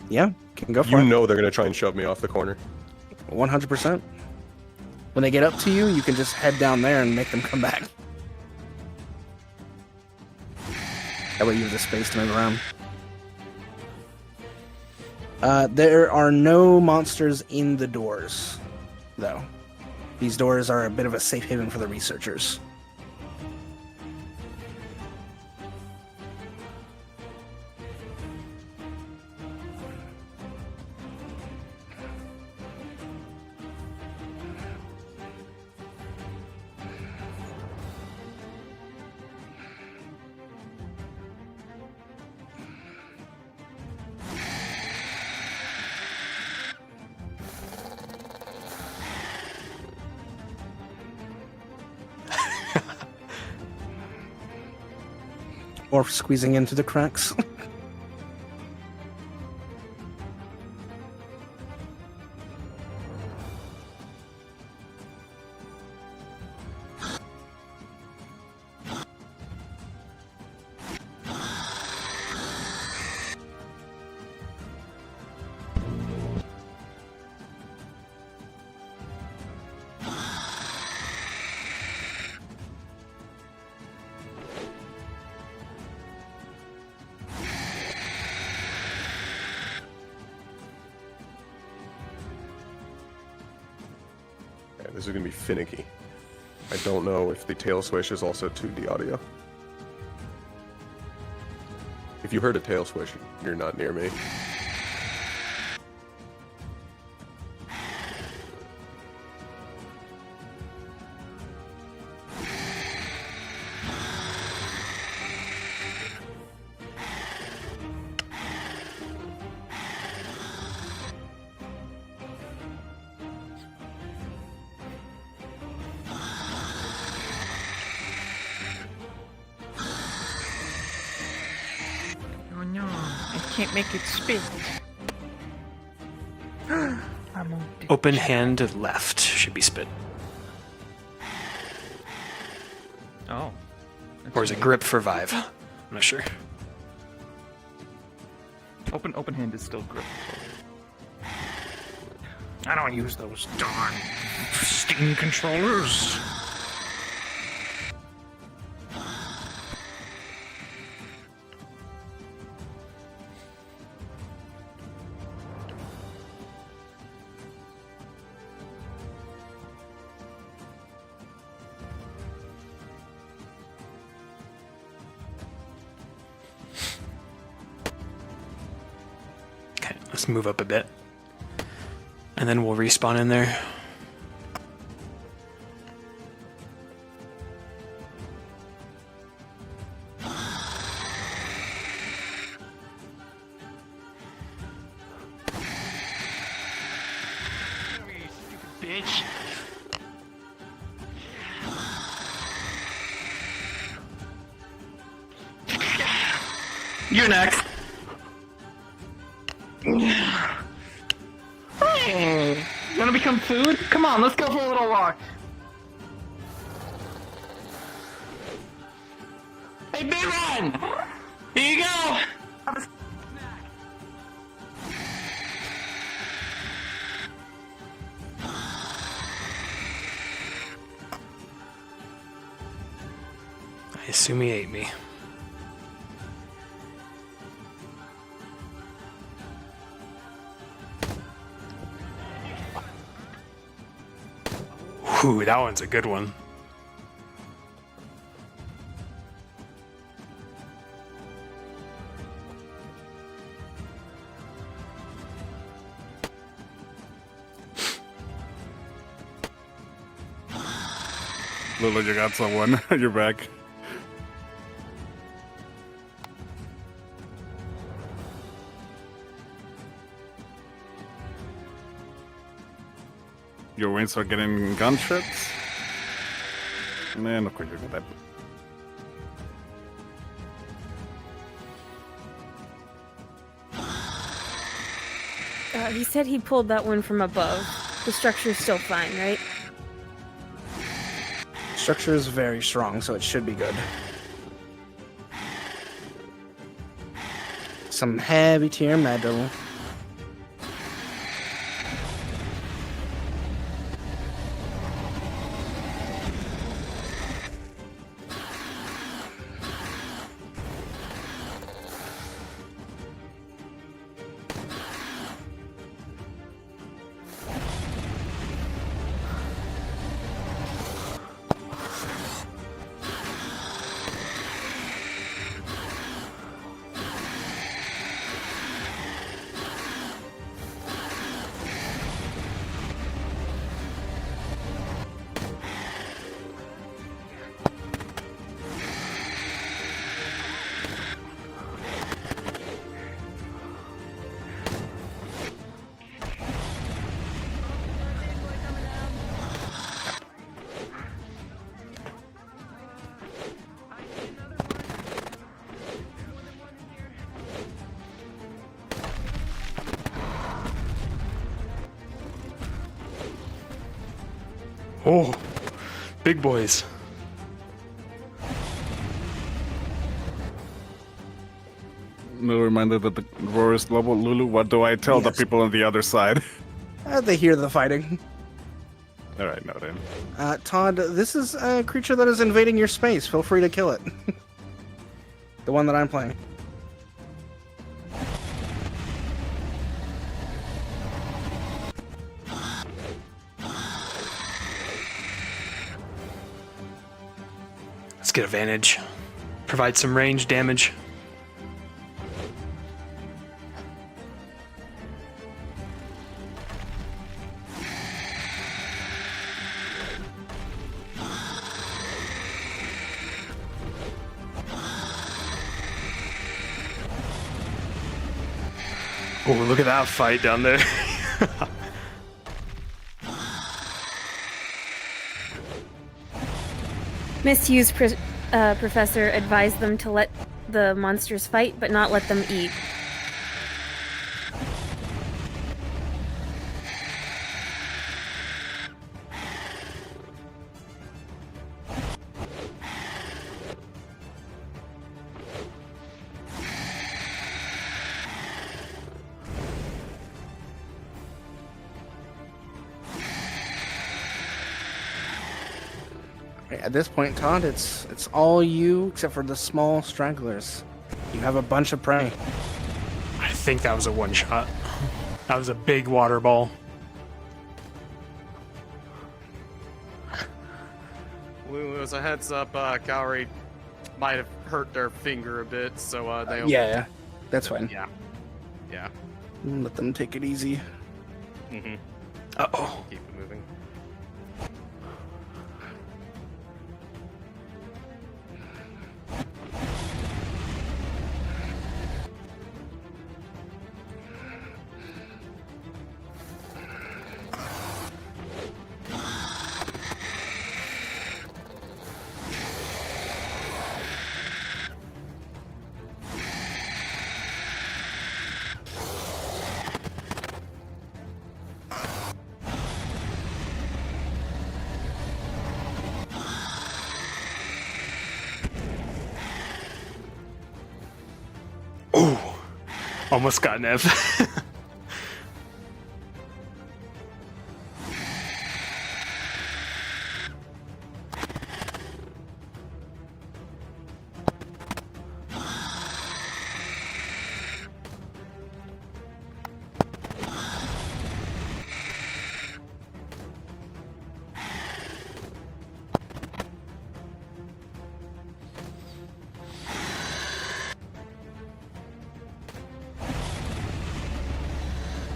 Yeah, can go for
You
it.
know they're gonna try and shove me off the corner.
100%. When they get up to you, you can just head down there and make them come back. That way you have the space to move around. There are no monsters in the doors, though. These doors are a bit of a safe haven for the researchers. Or squeezing into the cracks.
Yeah, this is gonna be finicky. I don't know if the tail swish is also 2D audio. If you heard a tail swish, you're not near me.
can't make it spin. I'm on
Open hand left should be spit.
Oh.
Or is it grip for Vive? I'm not sure.
Open hand is still grip. I don't use those darn Steam controllers.
Okay, let's move up a bit. And then we'll respawn in there.
Bitch. You're next. Hey, you wanna become food? Come on, let's go for a little walk. Hey, Big Run! Here you go!
I assume he ate me. Ooh, that one's a good one.
Lulu, you got someone. You're back. Your wings are getting gunshots? Man, of course you got that.
He said he pulled that one from above. The structure's still fine, right?
Structure is very strong, so it should be good. Some heavy tier metal.
Oh, big boys.
No reminder that the roar is global. Lulu, what do I tell the people on the other side?
They hear the fighting.
Alright, no then.
Todd, this is a creature that is invading your space. Feel free to kill it. The one that I'm playing.
Let's get advantage. Provide some range damage. Oh, look at that fight down there.
Misuse Professor advised them to let the monsters fight, but not let them eat.
At this point, Todd, it's all you except for the small stragglers. You have a bunch of prey.
I think that was a one shot. That was a big water ball.
As a heads up, Cowrie might have hurt their finger a bit, so they.
Yeah, that's fine.
Yeah.
Let them take it easy.
Mm-hmm.
Uh-oh.
Keep it moving.
Ooh. Almost got Nev.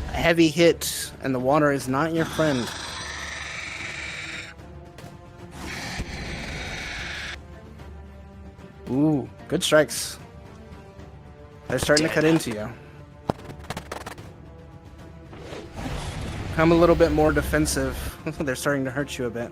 A heavy hit, and the water is not your friend. Ooh, good strikes. They're starting to cut into you. Become a little bit more defensive. They're starting to hurt you a bit.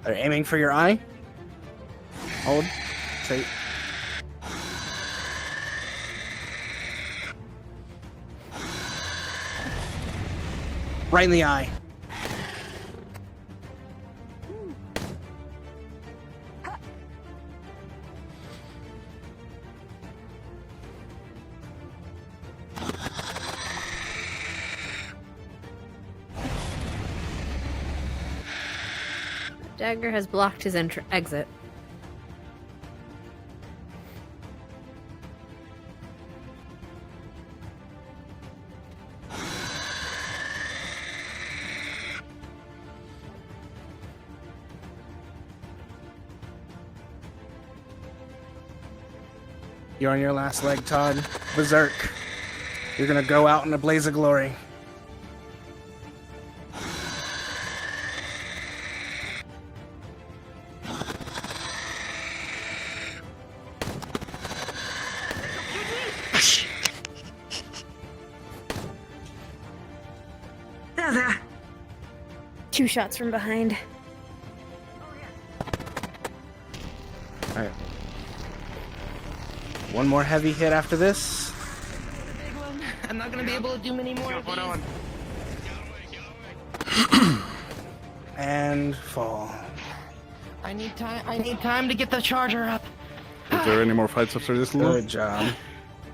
They're aiming for your eye. Hold. Say. Right in the eye.
Dagger has blocked his exit.
You're on your last leg, Todd. Berserk. You're gonna go out in a blaze of glory.
There.
2 shots from behind.
Alright. One more heavy hit after this.
Big one. I'm not gonna be able to do many more of these.
And fall.
I need time. I need time to get the charger up.
Is there any more fights after this, Lou?
Good job.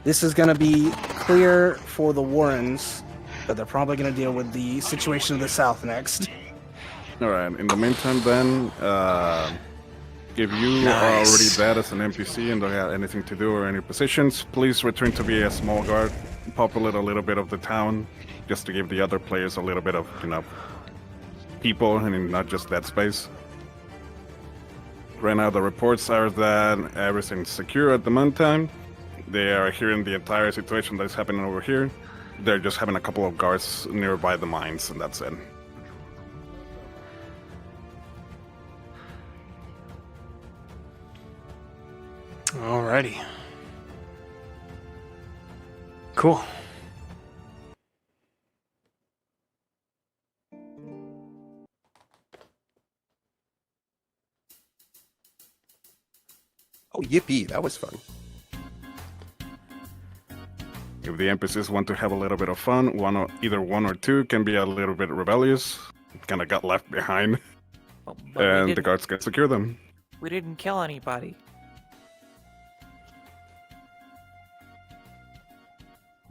This is gonna be clear for the Warrens, but they're probably gonna deal with the situation of the South next.
Alright, in the meantime then, if you are already dead as an NPC and don't have anything to do or any positions, please return to be a small guard, populate a little bit of the town, just to give the other players a little bit of, people and not just that space. Right now the reports are that everything's secure at the meantime. They are hearing the entire situation that is happening over here. They're just having a couple of guards nearby the mines, and that's it.
Alrighty. Cool.
yippee! That was fun.
If the NPCs want to have a little bit of fun, either one or two can be a little bit rebellious, kind of got left behind,
But
and the guards can secure them.
We didn't kill anybody.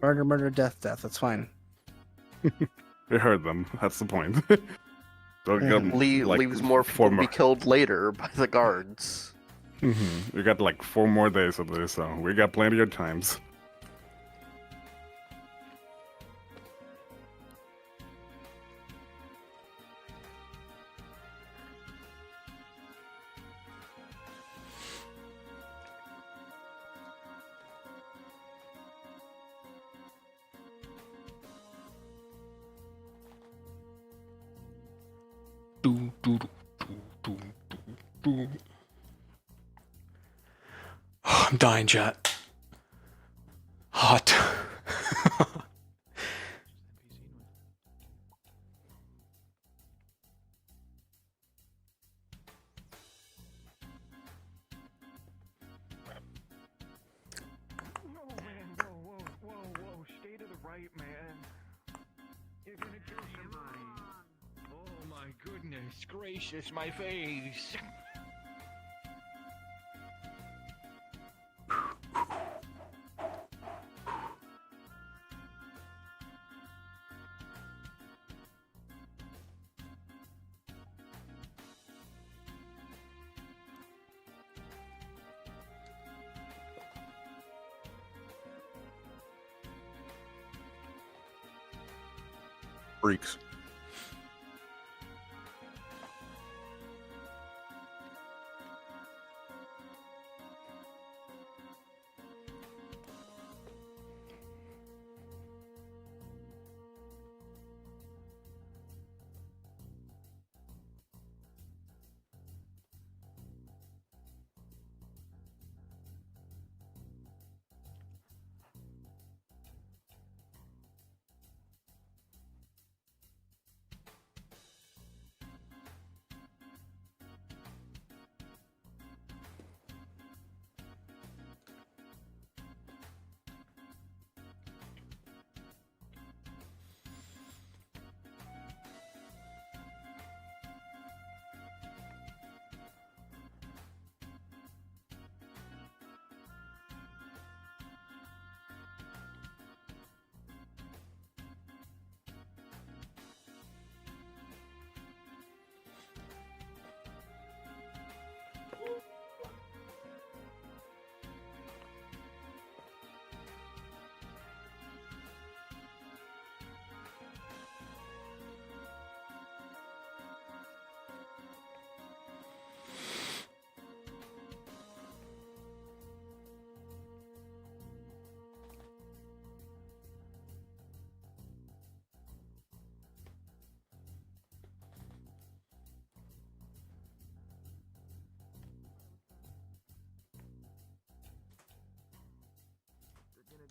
Murder, murder, death, death. That's fine.
We heard them. That's the point. Don't get,
Leaves more people to be killed later by the guards.
We got like 4 more days of this, so we got plenty of times.
I'm dying, chat. Hot.
Whoa, stay to the right, man. You're gonna kill somebody. Oh my goodness gracious, my face.
Freaks.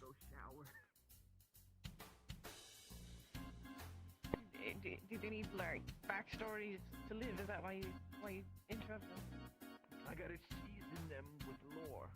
Go shower. Do they need like backstories to live? Is that why you interrupt them? I gotta season them with lore.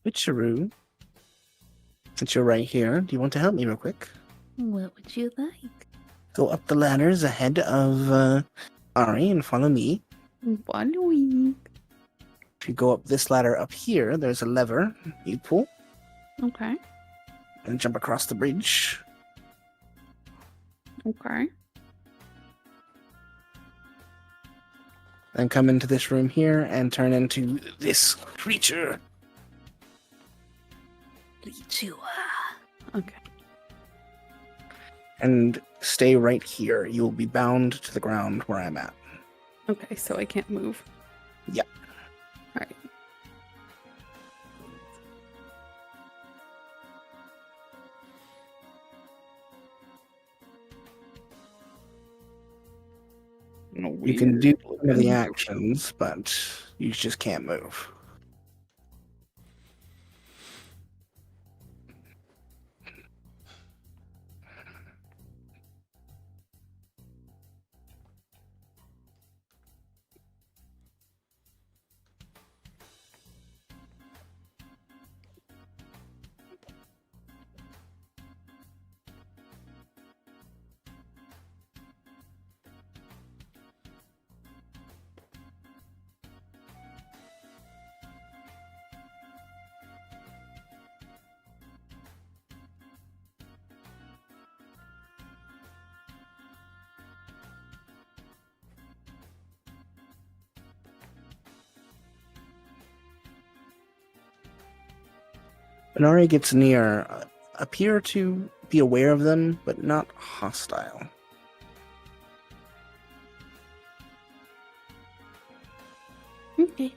Witcheroo, since you're right here, do you want to help me real quick?
What would you like?
Go up the ladders ahead of Ari and follow me.
Follow me.
If you go up this ladder up here, there's a lever you pull
Okay.
and jump across the bridge.
Okay.
Then come into this room here and turn into this creature.
Okay.
And stay right here. You will be bound to the ground where I'm at.
Okay, so I can't move.
Yeah.
Alright.
You can do some of the actions, but you just can't move. Benari gets near, appear to be aware of them, but not hostile.
Okay.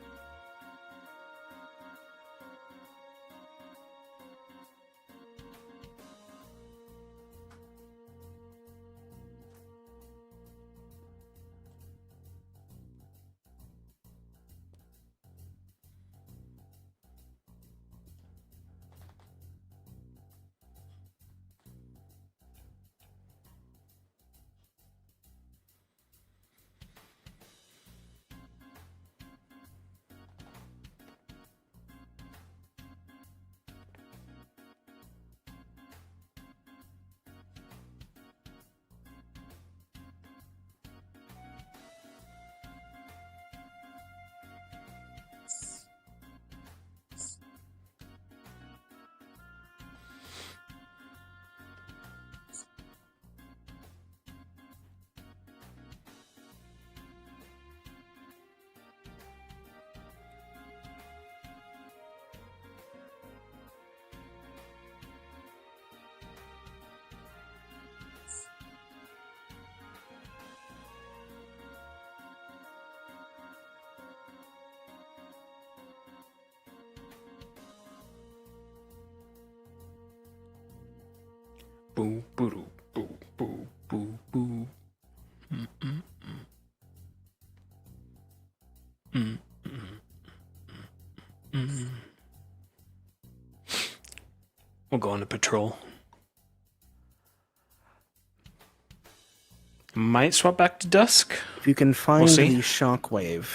Boo, boo, boo, boo, boo, boo. We'll go on a patrol. Might swap back to dusk.
If you can find
We'll see.
the shockwave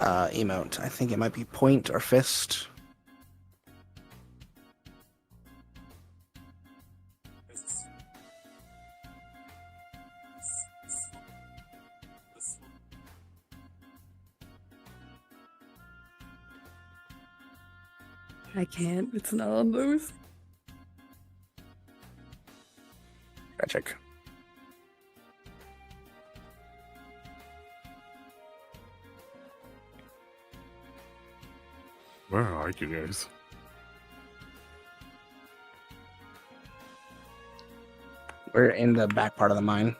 emote, I think it might be point or fist.
I can't. It's not on those.
Magic.
Where are you guys?
We're in the back part of the mine.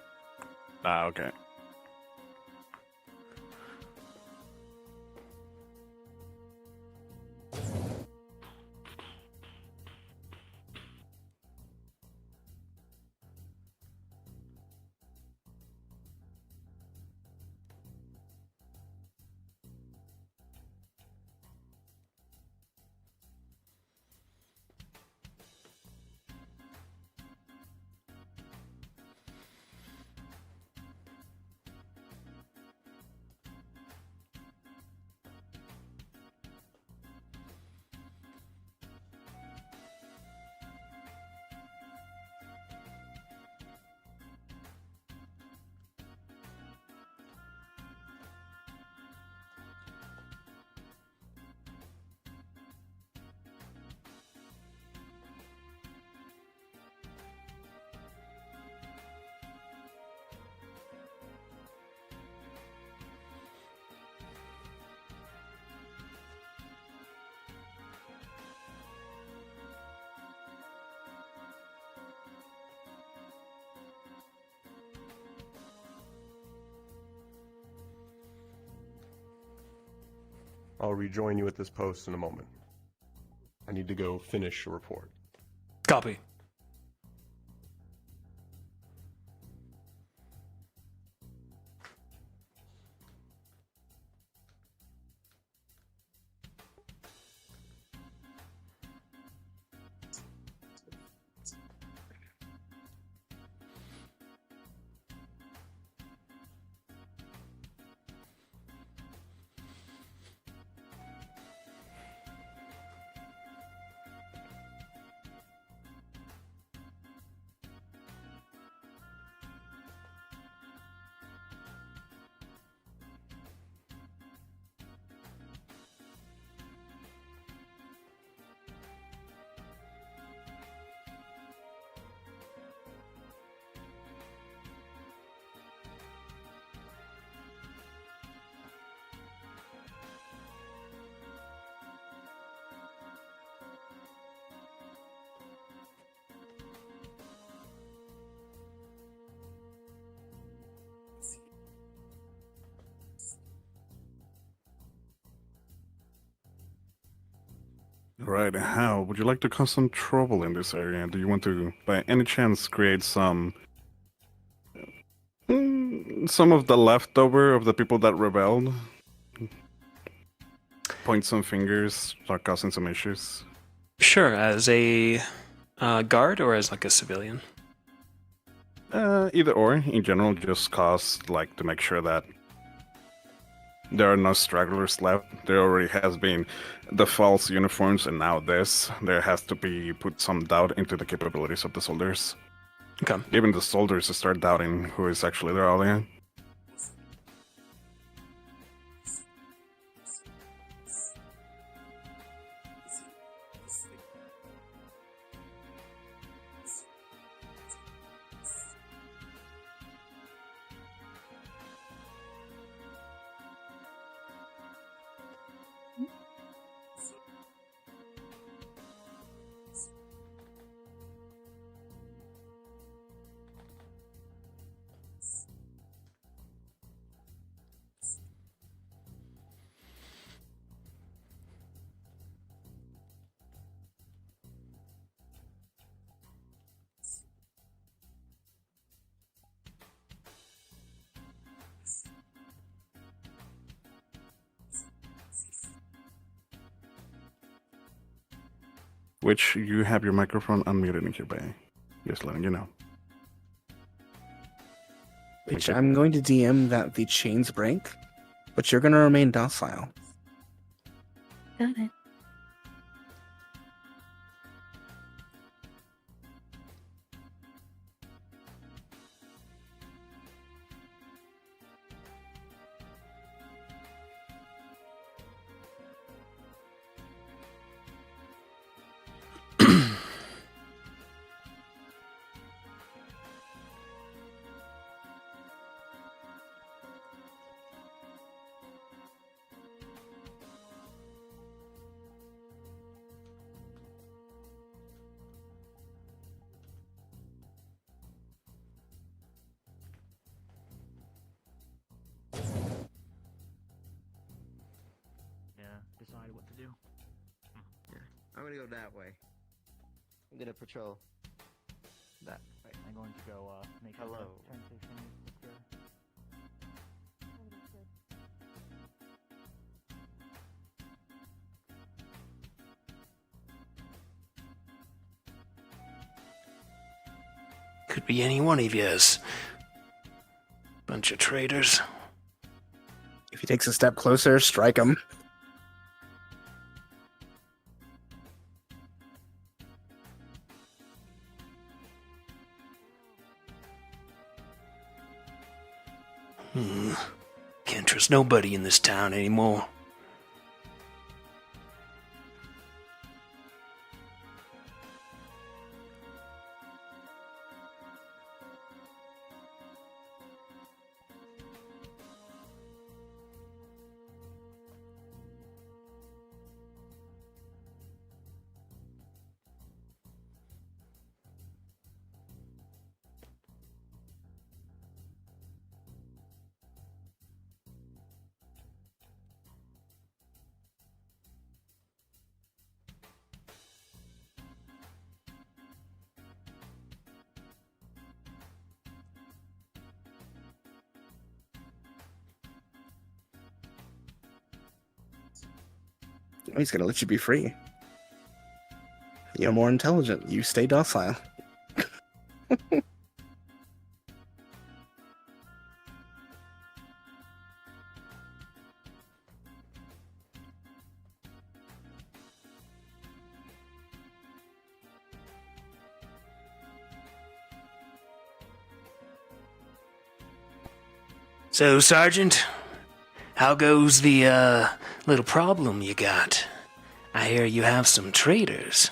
Ah, okay.
I'll rejoin you at this post in a moment. I need to go finish a report.
Copy.
Right, how would you like to cause some trouble in this area? Do you want to, by any chance, create some of the leftover of the people that rebelled? Point some fingers, start causing some issues?
Sure, as a guard or as like a civilian?
Either or. In general, just cause, like, to make sure that there are no stragglers left. There already has been the false uniforms, and now this. There has to be put some doubt into the capabilities of the soldiers.
Okay.
Even the soldiers start doubting who is actually their ally. Which you have your microphone unmuted in here, Bay. Just letting you know.
Which I'm going to DM that the chains break, but you're going to remain docile.
Got it.
Decide what to do. Yeah, I'm gonna go that way. I'm gonna patrol that way.
I'm going to go make
Hello.
a train station secure.
Could be any one of yous. Bunch of traitors.
If he takes a step closer, strike him.
Can't trust nobody in this town anymore.
He's gonna let you be free. You're more intelligent. You stay docile.
So, Sergeant, how goes the, little problem you got? I hear you have some traitors.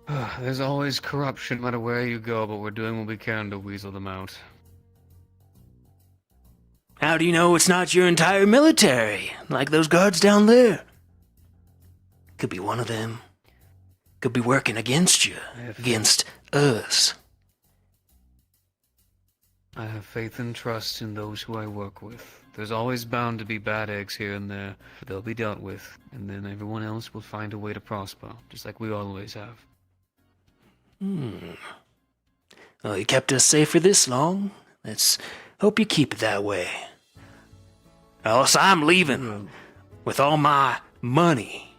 There's always corruption no matter where you go, but we're doing what we can to weasel them out.
How do you know it's not your entire military, like those guards down there? Could be one of them. Could be working against you, against us.
I have faith and trust in those who I work with. There's always bound to be bad eggs here and there, but they'll be dealt with, and then everyone else will find a way to prosper, just like we always have.
Well, you kept us safe for this long. Let's hope you keep it that way. Or else I'm leaving with all my money.